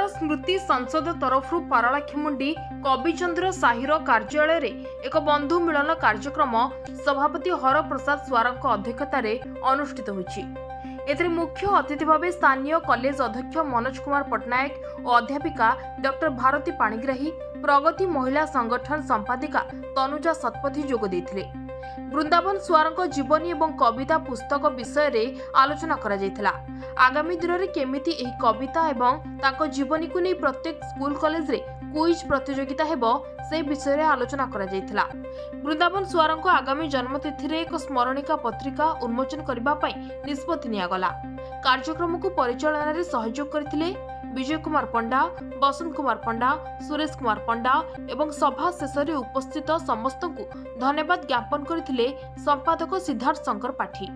ओडार स्मृति संसद तरफ पारालाखेमुंडी कविचंद्र साहिर कार्यालय एक बंधु मिलन कार्यक्रम सभापति हरप्रसाद स्वारंक अध्यक्षतार अनुष्ठित होईछि। एथिरे मुख्य अतिथि भाव स्थानीय कॉलेज अध्यक्ष मनोज कुमार पट्टनायक और अध्यापिका डॉक्टर भारती पाणिग्राही प्रगति महिला संगठन संपादिका तनुजा सतपथी जोग देथिले। वृंदावन स्वारंक जीवनी एवं कविता पुस्तक विषय रे आलोचना करा जायथिला। आगामी दिन में केमिति एही कविता एवं तांको जीवनी को नहीं प्रत्येक स्कूल कॉलेज रे क्विज प्रतियोगिता हेबो से विषय रे आलोचना करा जायथिला। वृंदावन स्वारंक आगामी जन्मतिथि रे एक स्मरणिका पत्रिका उन्मोचन करबा पई निष्पत्ति नियागला। कार्यक्रम को परिचालन रे सहयोग करथिले विजय कुमार पंडा, बसंत कुमार पंडा, सुरेश कुमार पंडा एवं सभा शेष में उपस्थित समस्त को धन्यवाद ज्ञापन करथिले संपादक सिद्धार्थ शंकर पाठी।